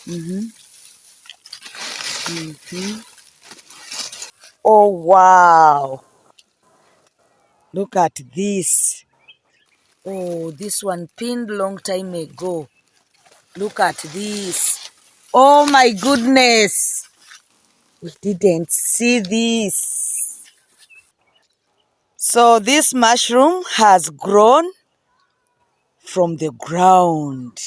Mm-hmm. Mm-hmm. Oh, wow. Look at this. Oh, this one pinned long time ago. Look at this. Oh my goodness. We didn't see this. So this mushroom has grown from the ground.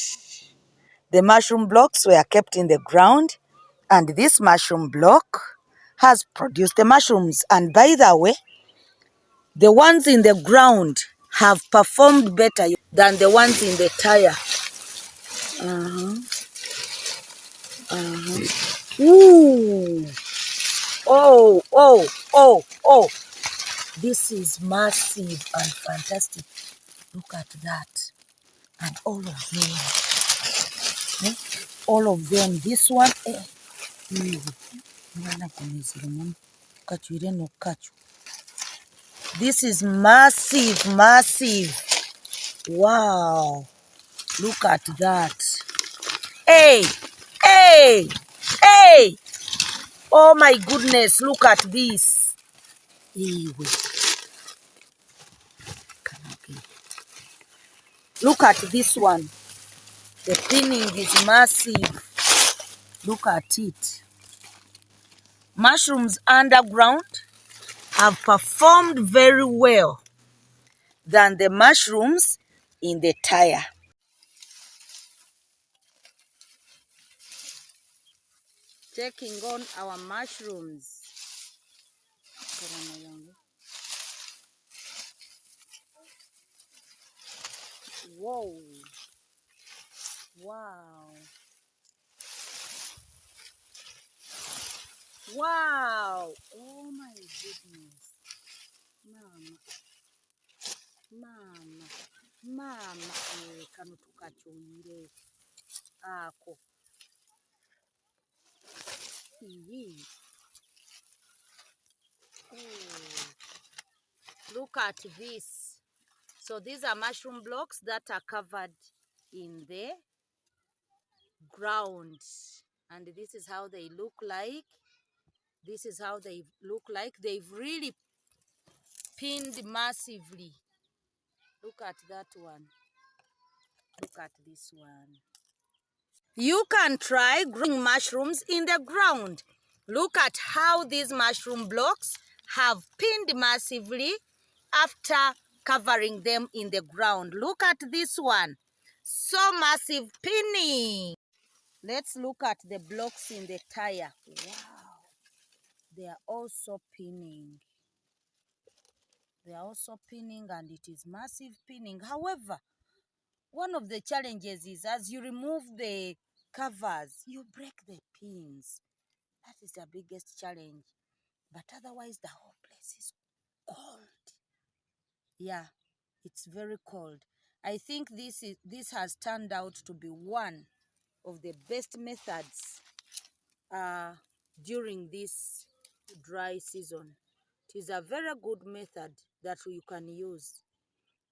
The mushroom blocks were kept in the ground, and this mushroom block has produced the mushrooms. And by the way, the ones in the ground have performed better than the ones in the tire. Ooh. Oh, oh, oh, oh. This is massive and fantastic. Look at that. And all of them. Eh? All of them. This one. This is massive, massive. Wow. Look at that. Hey, hey, hey. Oh my goodness, look at this. Hey, wait. Look at this one. The pinning is massive. Look at it. Mushrooms underground have performed very well than the mushrooms in the tire. Checking on our mushrooms. Whoa. Wow. Wow. Oh my goodness. Mama. Mama. Mama. Kano tukachumire. Ako. Oh. Look at this. So these are mushroom blocks that are covered in the ground. And this is how they look like. This is how they look like. They've really pinned massively. Look at that one. Look at this one. You can try growing mushrooms in the ground. Look at how these mushroom blocks have pinned massively after covering them in the ground. Look at this one. So massive pinning. Let's look at the blocks in the tire. Wow. They are also pinning. They are also pinning, and it is massive pinning. However, one of the challenges is as you remove the covers, you break the pins. That is the biggest challenge. But otherwise, the whole place is cold. Yeah, it's very cold. I think this has turned out to be one of the best methods during this dry season. It is a very good method that you can use,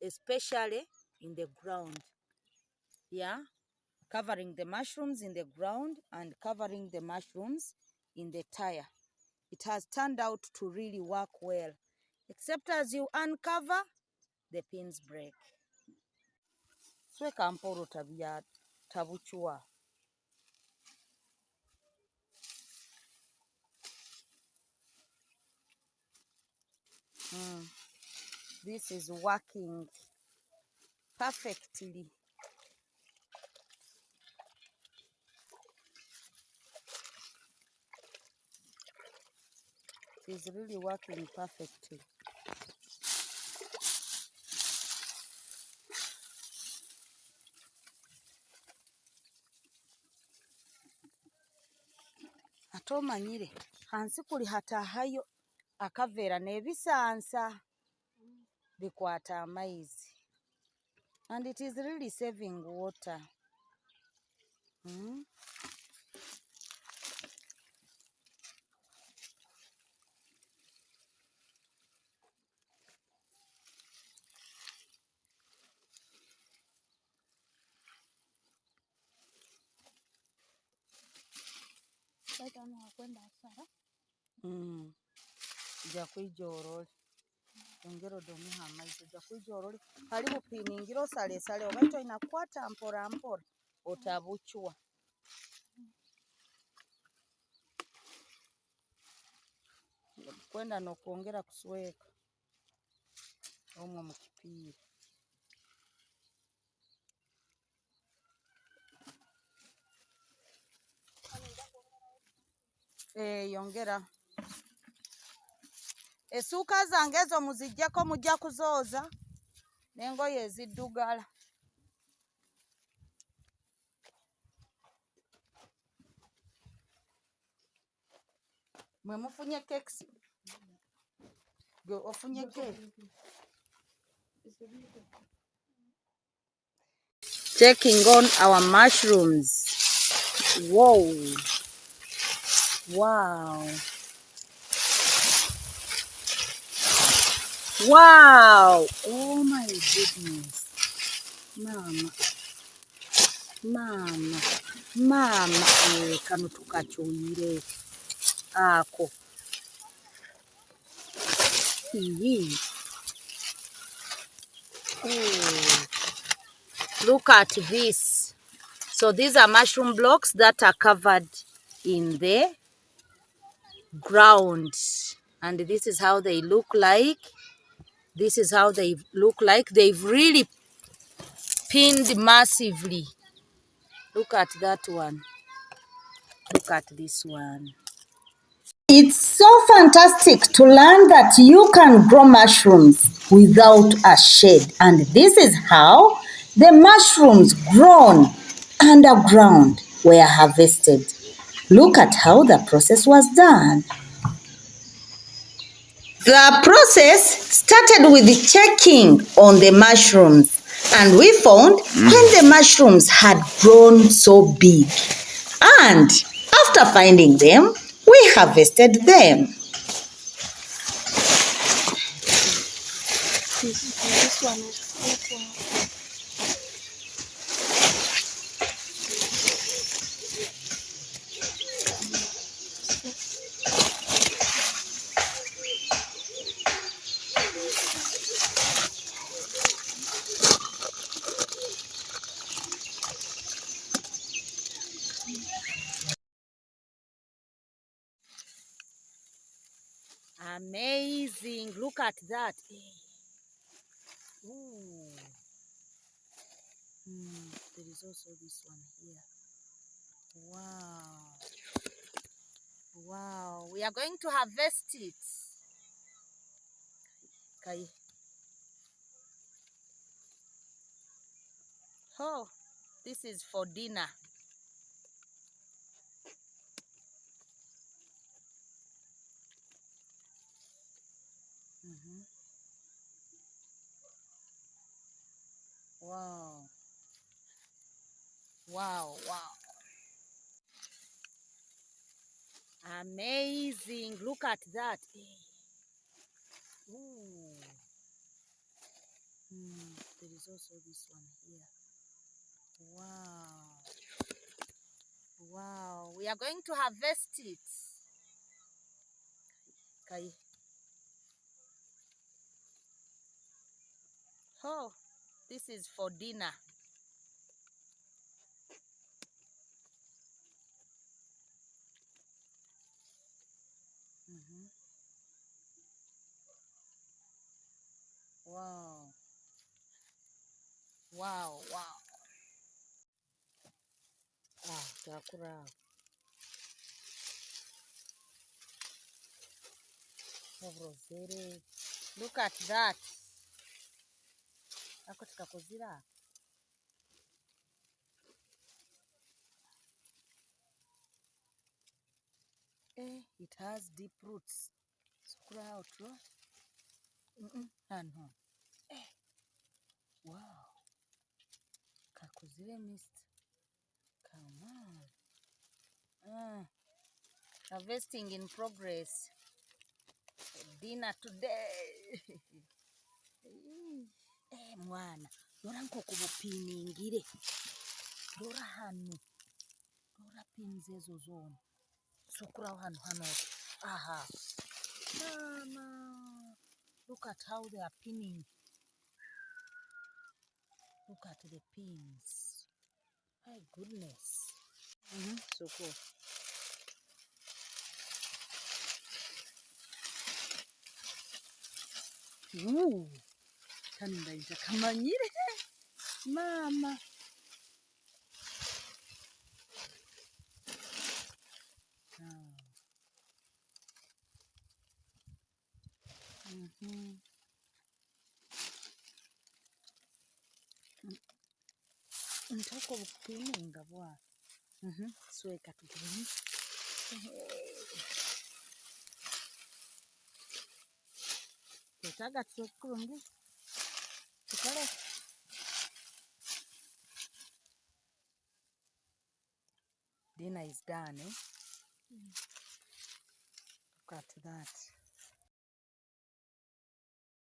especially in the ground. Yeah, covering the mushrooms in the ground and covering the mushrooms in the tire. It has turned out to really work well, except as you uncover, the pins break. Sweka mporo tabia tabuchua. This is working perfectly. It is really working perfectly. Atomanyire hansi kuli hatahayo akaveera n'ebisansa bikwata amaizi, and it is really saving water. ija kwijorora ongera odomiha amaizi ija kwijorora hari bupiningira osale sale obaito inakwata mpora mpora otabuchwa kwenda nokuongera kusweka omwo mukipira yongera esuuka zange ezo muzijjako mujja kuzooza n'engoye eziddugala mwe mufunye kekisi gwe ofunye keke checking on our mushrooms. Whoa, wow, wow, oh my goodness, mama kano tukachuire ako look at this. So these are mushroom blocks that are covered in the ground, and this is how they look like. This is how they look like. They've really pinned massively. Look at that one. Look at this one. It's so fantastic to learn that you can grow mushrooms without a shade. And this is how the mushrooms grown underground were harvested. Look at how the process was done. The process started with checking on the mushrooms, and we found when the mushrooms had grown so big. And after finding them, we harvested them. This one is amazing. Look at that. Ooh. There is also this one here. Wow. Wow. We are going to harvest it. Okay. Oh, this is for dinner. Wow. Wow, wow. Amazing. Look at that. Ooh. There is also this one here. Wow. Wow. We are going to harvest it. Okay. Oh, this is for dinner. Wow. Wow, wow. Chakura. Look at that. It has deep roots. Wow. Kakuzire mist. Come on. Harvesting in progress. Dinner today. Mwana. Dora nkoko bupiningire. Dora hano. Dora pins ezo zona. sukura hano. Aha. Mama. Look at how they are pinning. Look at the pins. My goodness. So cool. Ooh. Kandaija kamanyire. Mama. Ntako bupininga bwa. Sweka tukuni. Tutaga tsokurungi. Tukale. Dinner is done, eh? Look at that.